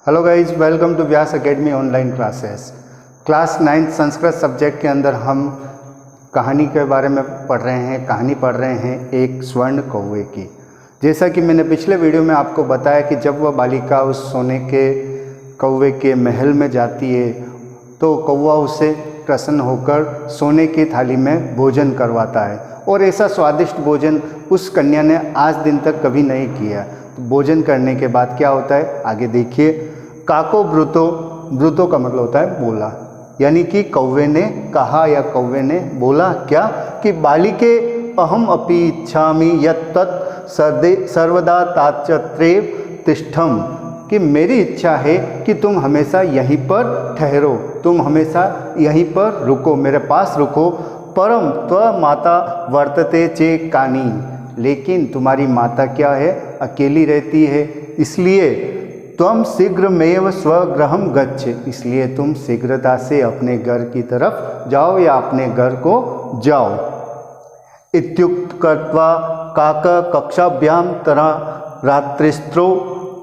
Hello guys, welcome to Vyas Academy online classes. Class 9 Sanskrit subject के अंदर हम कहानी के बारे में पढ़ रहे हैं। कहानी पढ़ रहे हैं एक स्वर्ण कौवे की। जैसा कि मैंने पिछले वीडियो में आपको बताया कि जब वह बालिका उस सोने के कौवे के महल में जाती है तो कौवा उसे प्रसन्न होकर सोने की थाली में भोजन करवाता है, और ऐसा स्वादिष्ट भोजन उस कन्या ने आज दिन तक कभी नहीं किया। तो भोजन करने के बाद क्या होता है आगे देखिए। काको ब्रुतो, ब्रुतो का मतलब होता है बोला, यानी कि कौवे ने कहा या कौवे ने बोला क्या कि बालिके अहम अपि इच्छामि यत् तत् सर्वदा ताच्चत्रेव तिष्ठम, कि मेरी इच्छा है कि तुम हमेशा यहीं पर ठहरो, तुम हमेशा यहीं पर रुको, मेरे पास रुको। परम त्व माता वर्तते चे कानी, लेकिन तुम्हारी माता क्या है, अकेली रहती है, इसलिए त्वम शीघ्रमेव स्वगृहं गच्छ, इसलिए तुम शीघ्रता से अपने घर की तरफ जाओ या अपने घर को जाओ। इत्युक्त कृत्वा काक कक्षाभ्याम तरा रात्रिस्त्रो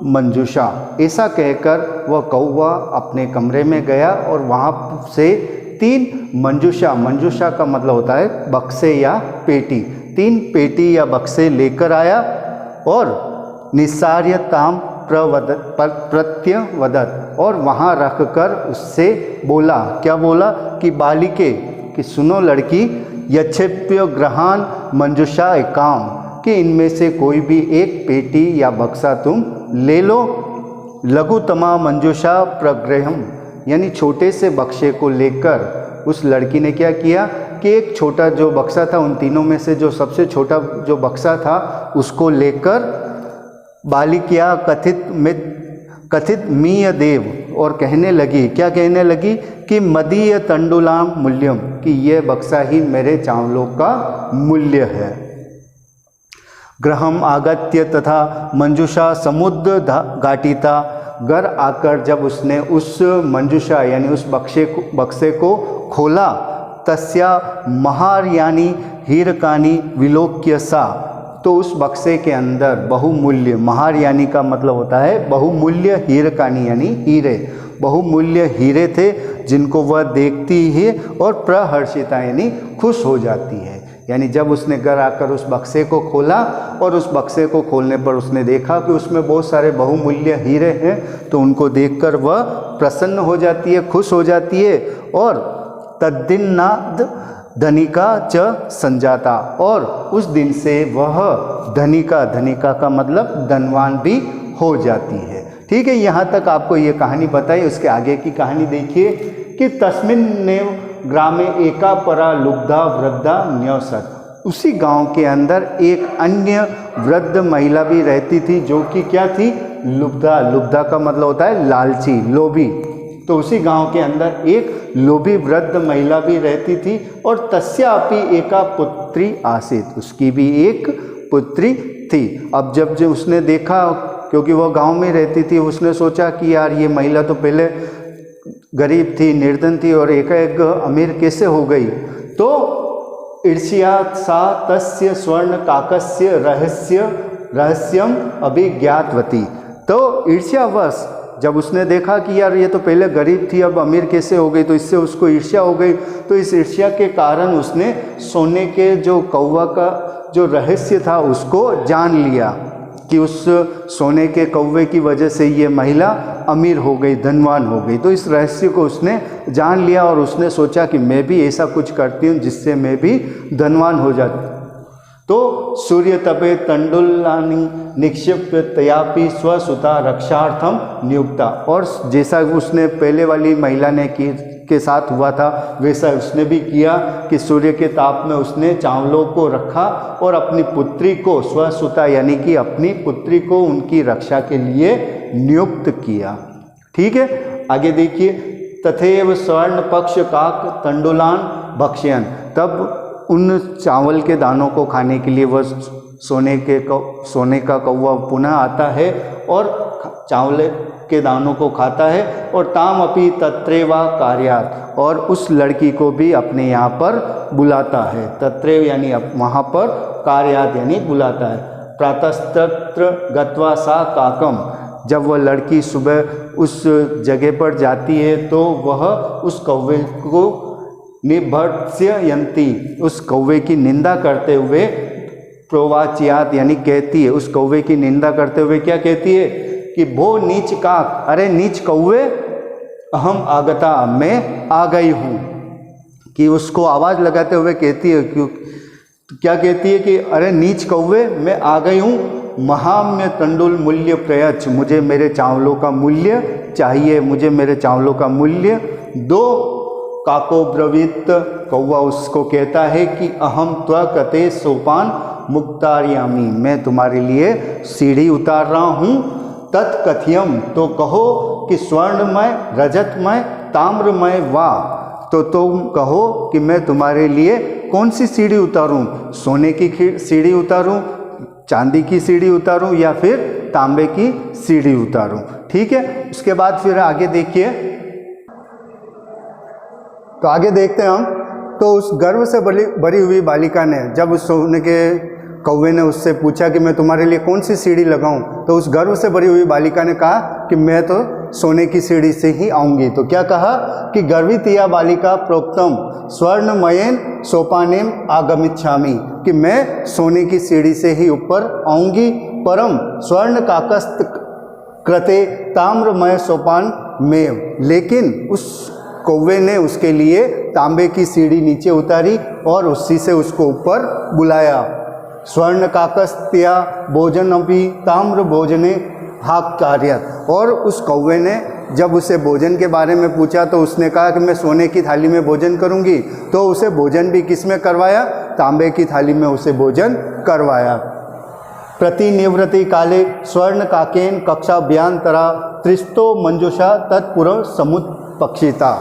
मंजूषा, ऐसा कहकर वह कौवा अपने कमरे में गया और वहाँ से 3 मंजूषा, मंजूषा का मतलब होता है बक्से या पेटी, 3 पेटी या बक्से लेकर आया और निस्सार्यताम प्रत्यवदत्, और वहाँ रखकर उससे बोला, क्या बोला कि बालिके, कि सुनो लड़की, यच्छेप्य ग्रहान मंजूषा एकाम, कि इनमें से कोई भी एक पेटी या बक्सा तुम ले लो। लघुतमा मंजूषा प्रग्रहम, यानी छोटे से बक्से को लेकर उस लड़की ने क्या किया कि एक छोटा जो बक्सा था, उन तीनों में से जो सबसे छोटा जो बक्सा था उसको लेकर बालिका कथित मीय देव, और कहने लगी, क्या कहने लगी कि मदीय तंडुलाम मूल्यम, कि यह बक्सा ही मेरे चावलों का मूल्य है। गृहम आगत्य तथा मंजूषा समुद्र घाटिता, घर आकर जब उसने उस मंजूषा यानी उस बक्से को खोला, तस्या महार्यानी हीरकानी विलोक्य सा, तो उस बक्से के अंदर बहुमूल्य, महार्यानी का मतलब होता है बहुमूल्य, हीरकानी यानी हीरे, बहुमूल्य हीरे थे जिनको वह देखती है और प्रहर्षिता यानी खुश हो जाती है। यानी जब उसने घर आकर उस बक्से को खोला और उस बक्से को खोलने पर उसने देखा कि उसमें बहुत सारे बहुमूल्य हीरे हैं, तो उनको देखकर वह प्रसन्न हो जाती है, खुश हो जाती है। और तद्दिन्नाद धनिका च संजाता, और उस दिन से वह धनिका, धनिका का मतलब धनवान भी हो जाती है। ठीक है, यहाँ तक आपको ये कहानी बताई। उसके आगे की कहानी देखिए कि तस्मिन्नेव ग्रामे एका परा लुब्धा वृद्धा न्यौसत, उसी गांव के अंदर एक अन्य वृद्ध महिला भी रहती थी, जो कि क्या थी, लुब्धा, लुब्धा का मतलब होता है लालची, लोभी। तो उसी गांव के अंदर एक लोभी वृद्ध महिला भी रहती थी, और तस्यापि एका पुत्री आसीत, उसकी भी एक पुत्री थी। अब जब उसने देखा, क्योंकि वह गांव में रहती थी, उसने सोचा कि यार ये महिला तो पहले गरीब थी, निर्धन थी, और एकाएक अमीर कैसे हो गई। तो ईर्ष्या सा तस्य स्वर्ण काकस्य रहस्यम अभिज्ञातवती, तो ईर्ष्यावश जब उसने देखा कि यार ये तो पहले गरीब थी, अब अमीर कैसे हो गई, तो इससे उसको ईर्ष्या हो गई। तो इस ईर्ष्या के कारण उसने सोने के जो कौवा का जो रहस्य था उसको जान लिया कि उस सोने के कौवे की वजह से ये महिला अमीर हो गई, धनवान हो गई। तो इस रहस्य को उसने जान लिया और उसने सोचा कि मैं भी ऐसा कुछ करती हूँ जिससे मैं भी धनवान हो जाती। तो सूर्य तपे तंडुलानी निक्षिप्य तयापि स्वसुता रक्षार्थम नियुक्ता, और जैसा उसने पहले वाली महिला ने के साथ हुआ था वैसा उसने भी किया कि सूर्य के ताप में उसने चावलों को रखा और अपनी पुत्री को, स्वसुता यानी कि अपनी पुत्री को उनकी रक्षा के लिए नियुक्त किया। ठीक है, आगे देखिए। तथैव स्वर्ण पक्ष काक तंडुलान भक्ष्यन, तब उन चावल के दानों को खाने के लिए वह सोने का कौवा पुनः आता है और चावल के दानों को खाता है। और ताम अपि तत्रेवा कार्यात, और उस लड़की को भी अपने यहाँ पर बुलाता है। तत्रेव यानी वहाँ पर, कार्यात यानी बुलाता है। प्रातस्तत्र गत्वा सा काकम, जब वह लड़की सुबह उस जगह पर जाती है तो वह उस कौवे को निभर्त्सयन्ति, उस कौवे की निंदा करते हुए प्रोवाच्यात यानी कहती है, उस कौवे की निंदा करते हुए क्या कहती है कि भो नीच काक, अरे नीच कौवे, अहम आगता, मैं आ गई हूँ। कि उसको आवाज़ लगाते हुए कहती है, क्यों क्या कहती है कि अरे नीच कौवे, मैं आ गई हूँ, महाम्य तंडुल मूल्य प्रयच्छ, मुझे मेरे चावलों का मूल्य चाहिए, मुझे मेरे चावलों का मूल्य दो। काको ब्रवीत, कौवा उसको कहता है कि अहम त्वकते सोपान मुक्तार्यामी, मैं तुम्हारे लिए सीढ़ी उतार रहा हूँ। तत्कथ्यम, तो कहो कि स्वर्णमय, रजतमय, ताम्रमय वा, तो तुम कहो कि मैं तुम्हारे लिए कौन सी सीढ़ी उतारूं, सोने की सीढ़ी उतारूं, चांदी की सीढ़ी उतारूं या फिर तांबे की सीढ़ी उतारूं। ठीक है, उसके बाद फिर आगे देखिए, तो आगे देखते हैं हम। तो उस गर्व से भरी हुई बालिका ने, जब उस सोने के कौवे ने उससे पूछा कि मैं तुम्हारे लिए कौन सी सीढ़ी लगाऊं, तो उस गर्व से भरी हुई बालिका ने कहा कि मैं तो सोने की सीढ़ी से ही आऊंगी। तो क्या कहा कि गर्वितिया बालिका प्रोक्तम स्वर्णमयेन सोपानेम आगमिच्छामि, कि मैं सोने की सीढ़ी से ही ऊपर आऊंगी। परम स्वर्ण काकस्त कृते ताम्रमय सोपान में, लेकिन उस कौवे ने उसके लिए तांबे की सीढ़ी नीचे उतारी और उसी से उसको ऊपर बुलाया। स्वर्ण काकस्त्या भोजन अपि ताम्र भोजने हाक कार्यत, और उस कौवे ने जब उसे भोजन के बारे में पूछा तो उसने कहा कि मैं सोने की थाली में भोजन करूंगी, तो उसे भोजन भी किस में करवाया, तांबे की थाली में उसे भोजन करवाया। प्रतिनिवृत्ति काले स्वर्ण काकेन कक्षाभ्यांतरा त्रिस्तो मंजुषा तत्पुर समुत्पक्षिता,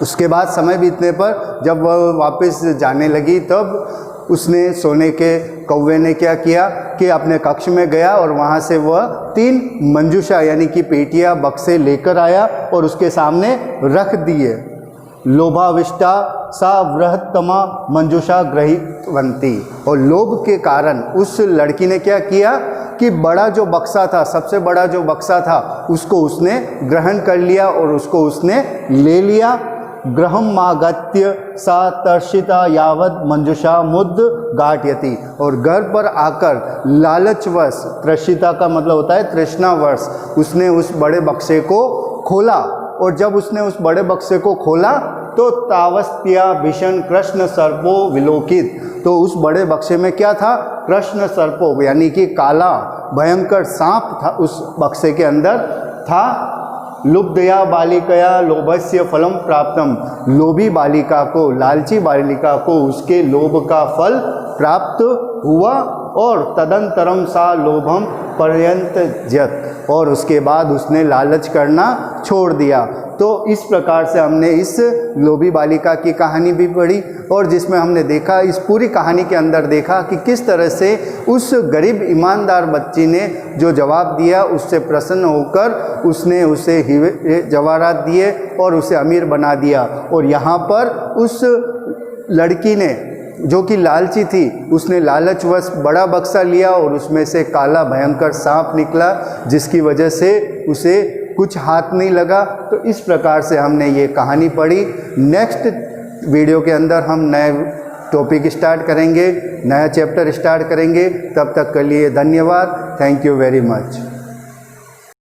उसके बाद समय बीतने पर जब वह वापस जाने लगी तब उसने सोने के कौवे ने क्या किया कि अपने कक्ष में गया और वहाँ से वह 3 मंजूषा यानी कि पेटियाँ बक्से लेकर आया और उसके सामने रख दिए। लोभाविष्टा सा बृहत्तमा मंजूषा ग्रहीतवंती, और लोभ के कारण उस लड़की ने क्या किया कि बड़ा जो बक्सा था, सबसे बड़ा जो बक्सा था उसको उसने ग्रहण कर लिया और उसको उसने ले लिया। गृहमागत्य सा तर्षिता यावत मंजुषा मुद्द घाटयति, और घर पर आकर लालचवश, तृषिता का मतलब होता है तृष्णावश, उसने उस बड़े बक्से को खोला, और जब उसने उस बड़े बक्से को खोला तो तावस्त्या भीषण कृष्ण सर्पो विलोकित, तो उस बड़े बक्से में क्या था, कृष्ण सर्पो यानी कि काला भयंकर सांप था उस बक्से के अंदर था। लुब्धया बालिकया लोभस्य फलम प्राप्तम, लोभी बालिका को, लालची बालिका को उसके लोभ का फल प्राप्त हुआ। और तदंतरम सा लोभम पर्यंत जत, और उसके बाद उसने लालच करना छोड़ दिया। तो इस प्रकार से हमने इस लोभी बालिका की कहानी भी पढ़ी और जिसमें हमने देखा, इस पूरी कहानी के अंदर देखा कि किस तरह से उस गरीब ईमानदार बच्ची ने जो जवाब दिया उससे प्रसन्न होकर उसने उसे हीरे जवाहरात दिए और उसे अमीर बना दिया। और यहाँ पर उस लड़की ने जो कि लालची थी, उसने लालचवश बड़ा बक्सा लिया और उसमें से काला भयंकर सांप निकला, जिसकी वजह से उसे कुछ हाथ नहीं लगा। तो इस प्रकार से हमने ये कहानी पढ़ी। नेक्स्ट वीडियो के अंदर हम नए टॉपिक स्टार्ट करेंगे, नया चैप्टर स्टार्ट करेंगे। तब तक के लिए धन्यवाद। Thank you very much.